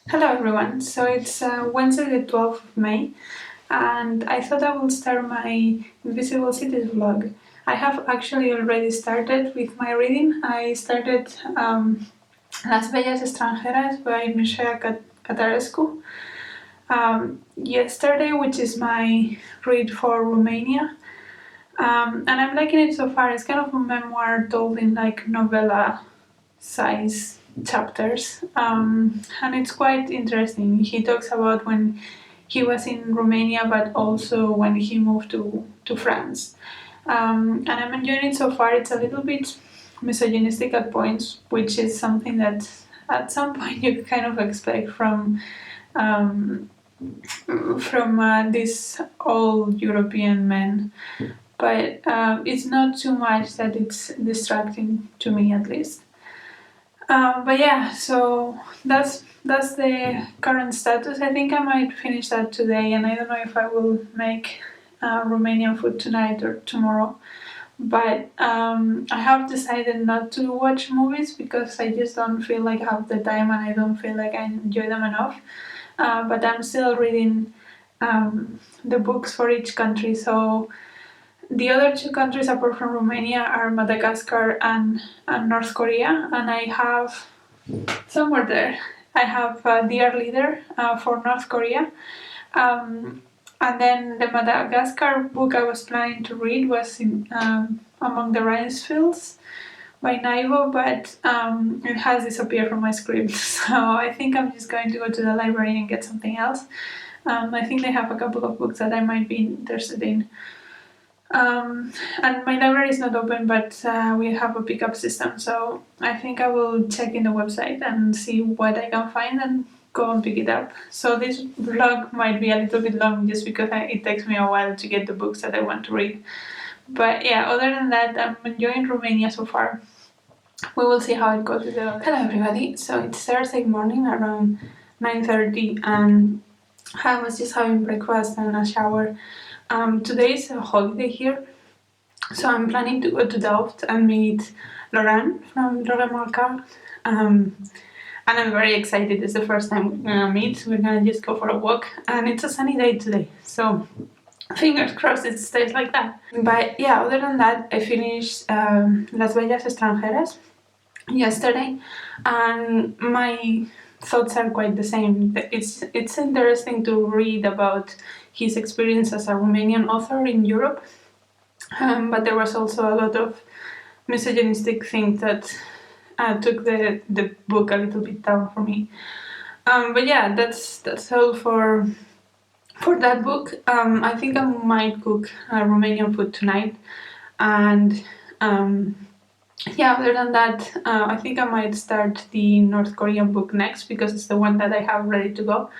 Hello everyone, so it's Wednesday the 12th of May and I thought I would start my Invisible Cities vlog. I have actually already started with my reading. I started Las Bellas Extranjeras by Mircea Cartarescu yesterday, which is my read for Romania. And I'm liking it so far. It's kind of a memoir told in like novella size chapters, and it's quite interesting. He talks about when he was in Romania, but also when he moved to France. And I'm enjoying it so far. It's a little bit misogynistic at points, which is something that at some point you kind of expect um, these old European men. But it's not too much that it's distracting to me, at least. But yeah, so that's the current status. I think I might finish that today, and I don't know if I will make Romanian food tonight or tomorrow. But I have decided not to watch movies because I just don't feel like I have the time, and I don't feel like I enjoy them enough. But I'm still reading the books for each country, so the other two countries apart from Romania are Madagascar and North Korea, and I have somewhere there. I have Dear Leader for North Korea. And then the Madagascar book I was planning to read was in Among the Rice Fields by Naivo, but it has disappeared from my script. So I think I'm just going to go to the library and get something else. I think they have a couple of books that I might be interested in. And my library is not open, but we have a pickup system, so I think I will check in the website and see what I can find and go and pick it up. So this vlog might be a little bit long just because it takes me a while to get the books that I want to read. But yeah, other than that, I'm enjoying Romania so far. We will see how it goes with the other. Hello everybody, so it's Thursday morning around 9:30 and I was just having breakfast and a shower. Today is a holiday here, so I'm planning to go to Delft and meet Laurent from Randrianja. And I'm very excited. It's the first time we're gonna meet. We're gonna just go for a walk, and it's a sunny day today, so fingers crossed it stays like that. But yeah, other than that, I finished Las Bellas Extranjeras yesterday, and my thoughts are quite the same. It's interesting to read about his experience as a Romanian author in Europe, but there was also a lot of misogynistic things that took the book a little bit down for me. But yeah, that's all for that book. I think I might cook Romanian food tonight, and yeah, other than that, I think I might start the North Korean book next because it's the one that I have ready to go.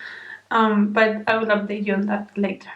But I will update you on that later.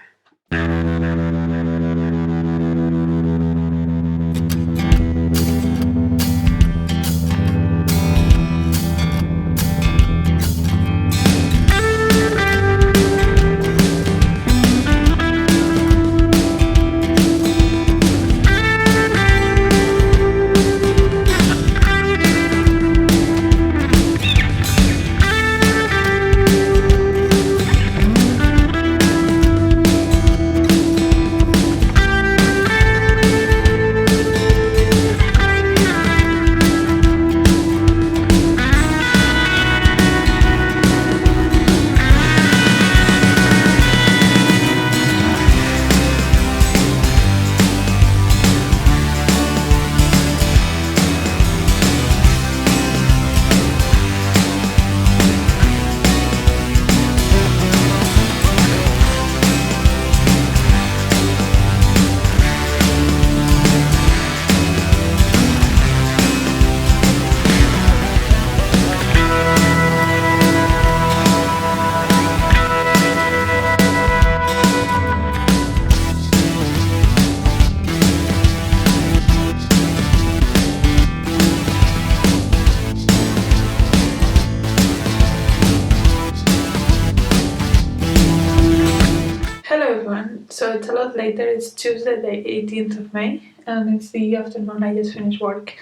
So it's a lot later. It's Tuesday the 18th of May and it's the afternoon. I just finished work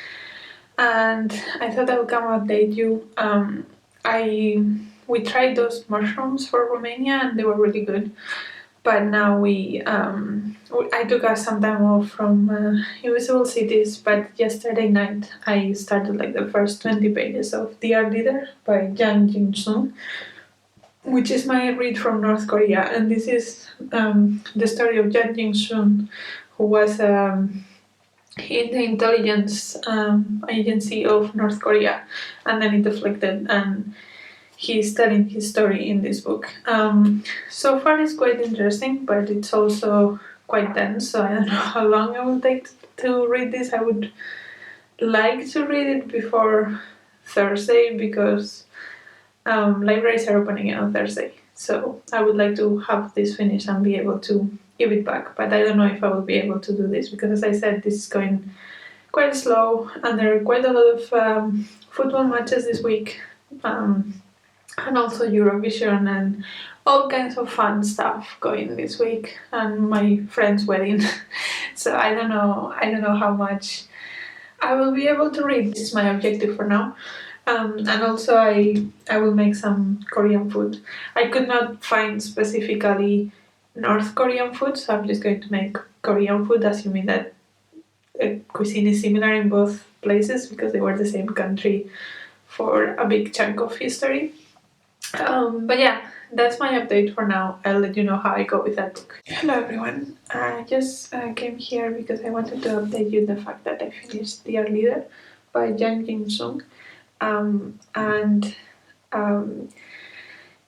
and I thought I would come update you. I we tried those mushrooms for Romania and they were really good. But now I took some time off from Invisible Cities, but yesterday night I started like the first 20 pages of Dear Leader by Jang Jin-sung, which is my read from North Korea. And this is the story of Jang Jin-sung, who was in the intelligence agency of North Korea, and then it deflected, and he's telling his story in this book. So far it's quite interesting, but it's also quite dense, so I don't know how long I will take to read this. I would like to read it before Thursday, because libraries are opening on Thursday, so I would like to have this finished and be able to give it back, but I don't know if I will be able to do this, because as I said, this is going quite slow, and there are quite a lot of football matches this week, and also Eurovision and all kinds of fun stuff going this week, and my friend's wedding. So I don't know how much I will be able to read. This is my objective for now. And also I will make some Korean food. I could not find specifically North Korean food, so I'm just going to make Korean food, assuming that cuisine is similar in both places, because they were the same country for a big chunk of history. But yeah, that's my update for now. I'll let you know how I go with that book. Hello everyone. I just came here because I wanted to update you the fact that I finished Dear Leader by Jang Jin-sung. And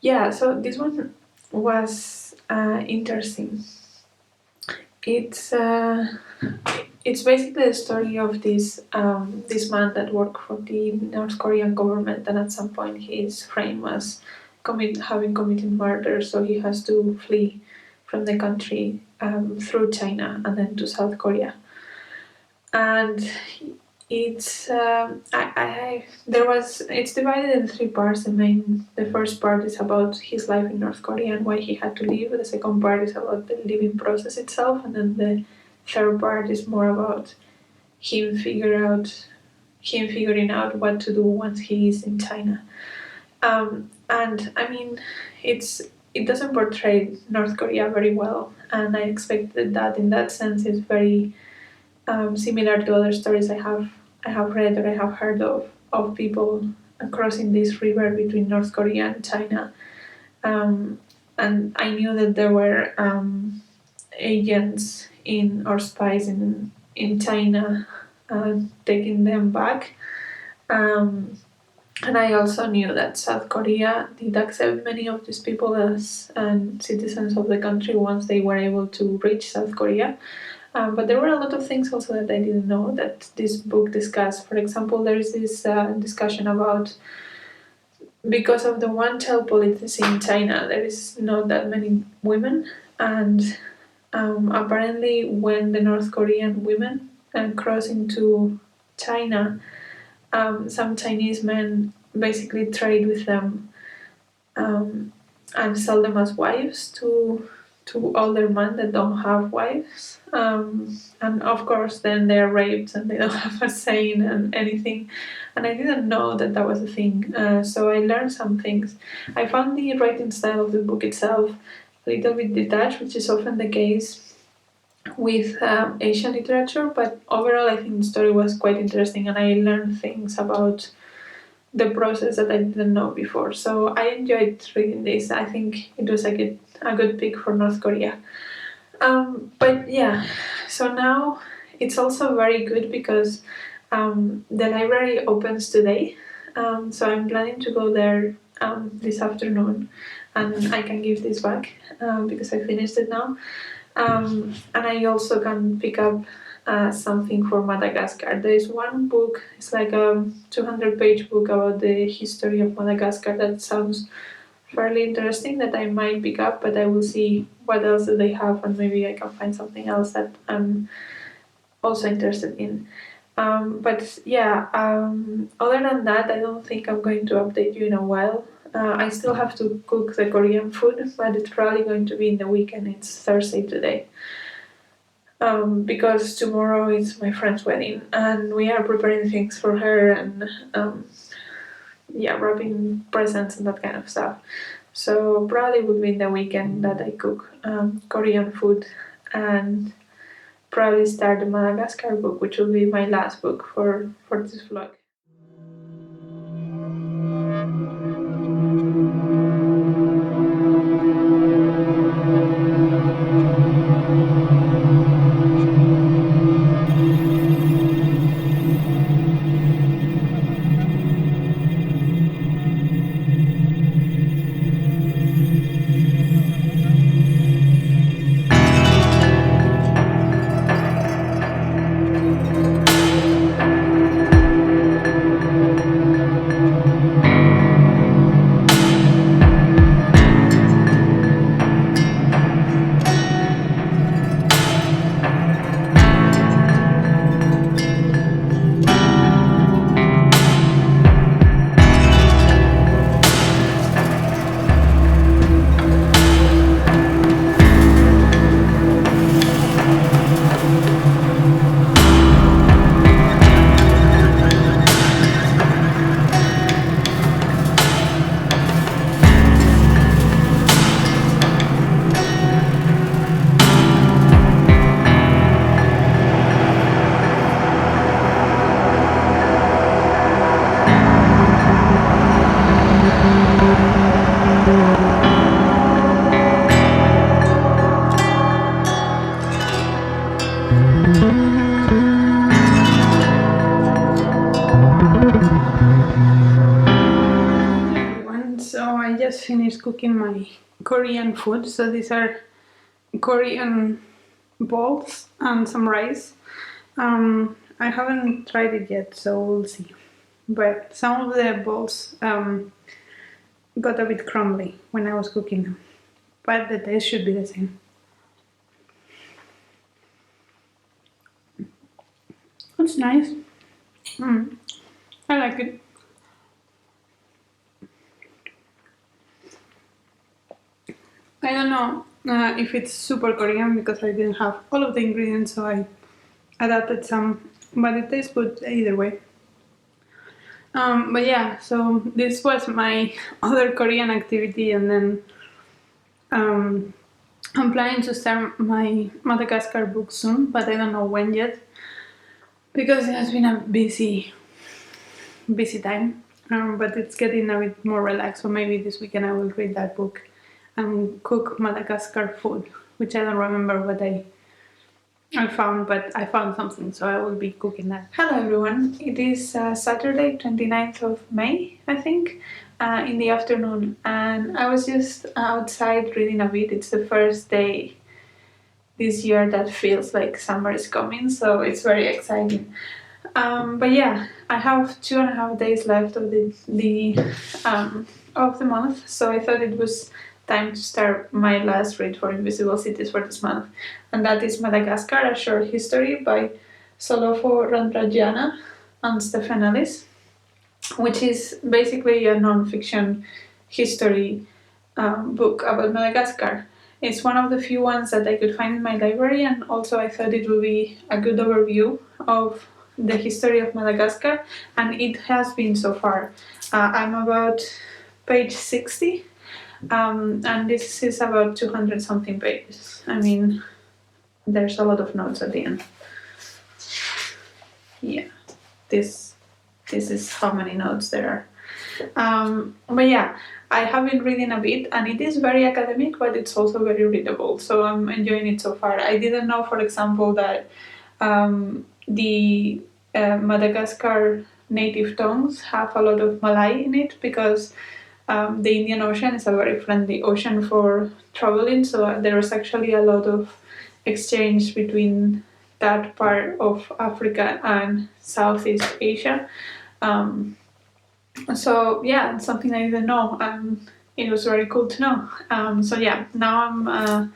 yeah, so this one was interesting. It's basically the story of this man that worked for the North Korean government, and at some point his frame was having committed murder, so he has to flee from the country through China and then to South Korea. And it's it's divided in three parts. The first part is about his life in North Korea and why he had to leave. The second part is about the living process itself, and then the third part is more about him figuring out what to do once he is in China. And I mean, it doesn't portray North Korea very well, and I expected that in that sense it's very similar to other stories I have read or I have heard of people crossing this river between North Korea and China. And I knew that there were agents or spies in China taking them back. And I also knew that South Korea did accept many of these people as citizens of the country once they were able to reach South Korea. But there were a lot of things also that I didn't know that this book discussed. For example, there is this discussion about, because of the one-child policy in China, there is not that many women, and apparently when the North Korean women cross into China, some Chinese men basically trade with them and sell them as wives to older men that don't have wives. And of course then they're raped and they don't have a say in anything. And I didn't know that was a thing. So I learned some things. I found the writing style of the book itself a little bit detached, which is often the case with Asian literature, but overall I think the story was quite interesting, and I learned things about the process that I didn't know before. So I enjoyed reading this. I think it was a good pick for North Korea. But yeah, so now it's also very good because the library opens today. So I'm planning to go there this afternoon, and I can give this back because I finished it now. And I also can pick up something for Madagascar. There is one book, it's like a 200-page book about the history of Madagascar that sounds fairly interesting that I might pick up, but I will see what else do they have, and maybe I can find something else that I'm also interested in. But yeah, other than that, I don't think I'm going to update you in a while. I still have to cook the Korean food, but it's probably going to be in the weekend. It's Thursday today. Because tomorrow is my friend's wedding and we are preparing things for her, and yeah, wrapping presents and that kind of stuff. So probably would be the weekend that I cook Korean food and probably start the Madagascar book, which will be my last book for this vlog. So I just finished cooking my Korean food. So these are Korean balls and some rice. I haven't tried it yet, so we'll see. But some of the balls got a bit crumbly when I was cooking them, but the taste should be the same. It's nice. I like it. I don't know if it's super Korean because I didn't have all of the ingredients, so I adapted some, but it tastes good either way. But yeah, so this was my other Korean activity, and then I'm planning to start my Madagascar book soon, but I don't know when yet because it has been a busy time. But it's getting a bit more relaxed, so maybe this weekend I will read that book and cook Madagascar food, which I don't remember what I found, but I found something, so I will be cooking that. Hello everyone, it is Saturday 29th of May, I think, in the afternoon, and I was just outside reading a bit. It's the first day this year that feels like summer is coming, so it's very exciting. But yeah, I have 2.5 days left of the month, so I thought it was time to start my last read for Invisible Cities for this month, and that is Madagascar, a short history by Solofo, Randrianja and Stephen Ellis, which is basically a non-fiction history book about Madagascar. It's one of the few ones that I could find in my library, and also I thought it would be a good overview of the history of Madagascar, and it has been so far. I'm about page 60, and this is about 200 something pages. I mean, there's a lot of notes at the end. Yeah, this is how many notes there are. But yeah, I have been reading a bit, and it is very academic, but it's also very readable, so I'm enjoying it so far. I didn't know, for example, that the Madagascar native tongues have a lot of Malay in it, because the Indian Ocean is a very friendly ocean for traveling, so there is actually a lot of exchange between that part of Africa and Southeast Asia. So yeah, it's something I didn't know, and it was very cool to know. So yeah, now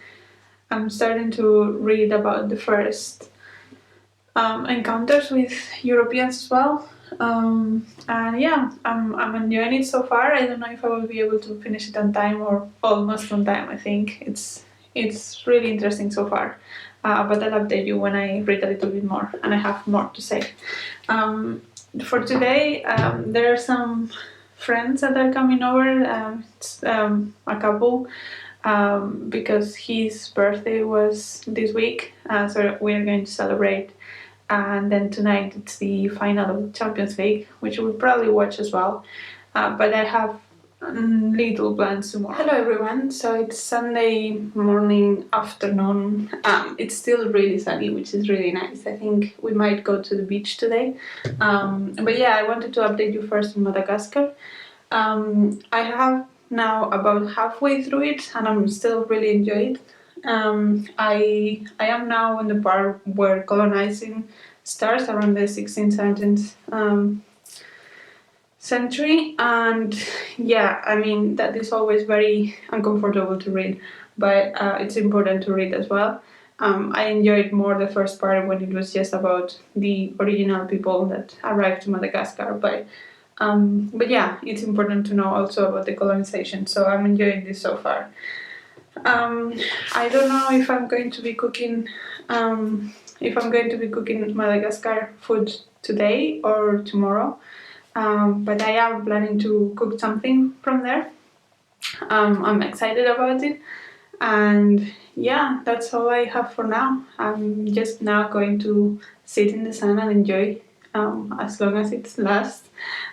I'm starting to read about the first encounters with Europeans as well. And yeah, I'm enjoying it so far. I don't know if I will be able to finish it on time or almost on time. I think it's really interesting so far. But I'll update you when I read a little bit more and I have more to say. For today, there are some friends that are coming over. It's a couple, because his birthday was this week, so we're going to celebrate. And then tonight it's the final of the Champions League, which we'll probably watch as well. But I have little plans tomorrow. Hello everyone, so it's Sunday morning, afternoon. It's still really sunny, which is really nice. I think we might go to the beach today. But yeah, I wanted to update you first on Madagascar. I have now about halfway through it and I'm still really enjoying it. I am now in the part where colonizing starts around the 16th, 17th century, and yeah, I mean that is always very uncomfortable to read, but it's important to read as well. I enjoyed more the first part when it was just about the original people that arrived to Madagascar, but yeah, it's important to know also about the colonization, so I'm enjoying this so far. I don't know if I'm going to be cooking Madagascar food today or tomorrow, but I am planning to cook something from there. I'm excited about it, and yeah, that's all I have for now. I'm just now going to sit in the sun and enjoy, as long as it lasts,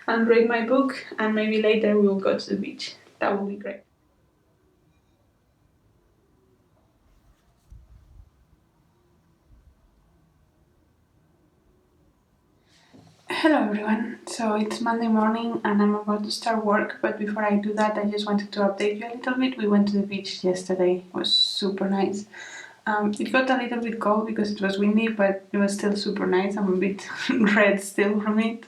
and read my book, and maybe later we'll go to the beach. That would be great. Hello everyone, so it's Monday morning and I'm about to start work, but before I do that I just wanted to update you a little bit. We went to the beach yesterday, it was super nice. It got a little bit cold because it was windy, but it was still super nice. I'm a bit red still from it.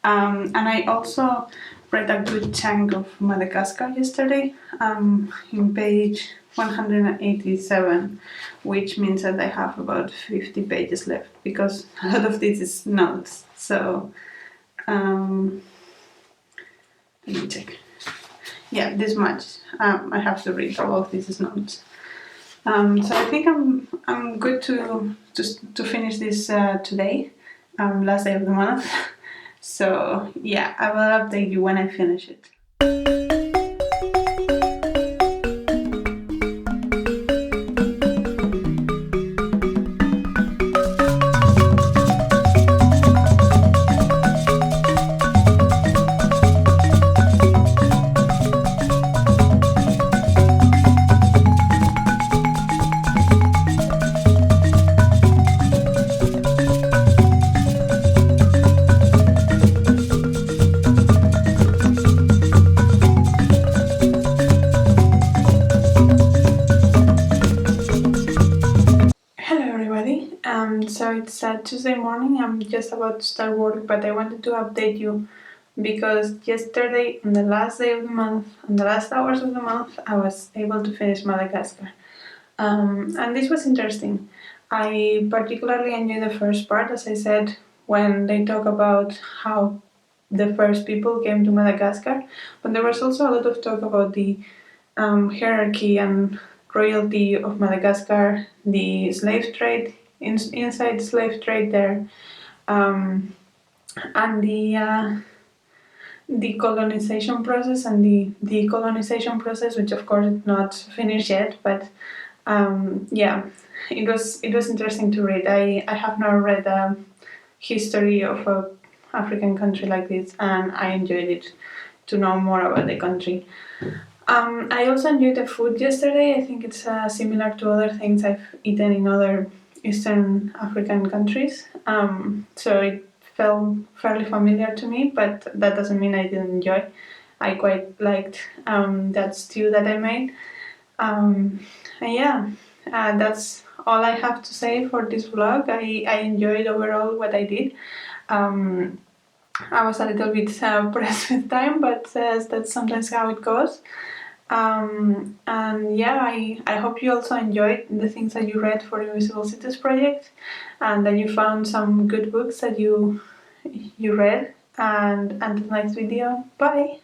And I also read a good chunk of Madagascar yesterday, in page 187, which means that I have about 50 pages left because a lot of this is notes. So, let me check. Yeah, this much. I have to read. All of this is notes. So I think I'm good to finish this today, last day of the month. So yeah, I will update you when I finish it. So it's Tuesday morning, I'm just about to start work, but I wanted to update you because yesterday, on the last day of the month, on the last hours of the month, I was able to finish Madagascar. And this was interesting. I particularly enjoyed the first part, as I said, when they talk about how the first people came to Madagascar, but there was also a lot of talk about the hierarchy and royalty of Madagascar, the slave trade, inside slave trade there, and the colonization process and the decolonization process, which of course is not finished yet, but yeah, it was interesting to read. I have not read a history of a African country like this, and I enjoyed it to know more about the country. I also enjoyed the food yesterday. I think it's similar to other things I've eaten in other Eastern African countries. So it felt fairly familiar to me, but that doesn't mean I didn't enjoy. I quite liked that stew that I made. And yeah, that's all I have to say for this vlog. I enjoyed overall what I did. I was a little bit pressed with time, but that's sometimes how it goes. And yeah, I hope you also enjoyed the things that you read for Invisible Cities project, and that you found some good books that you read. And until next video, bye!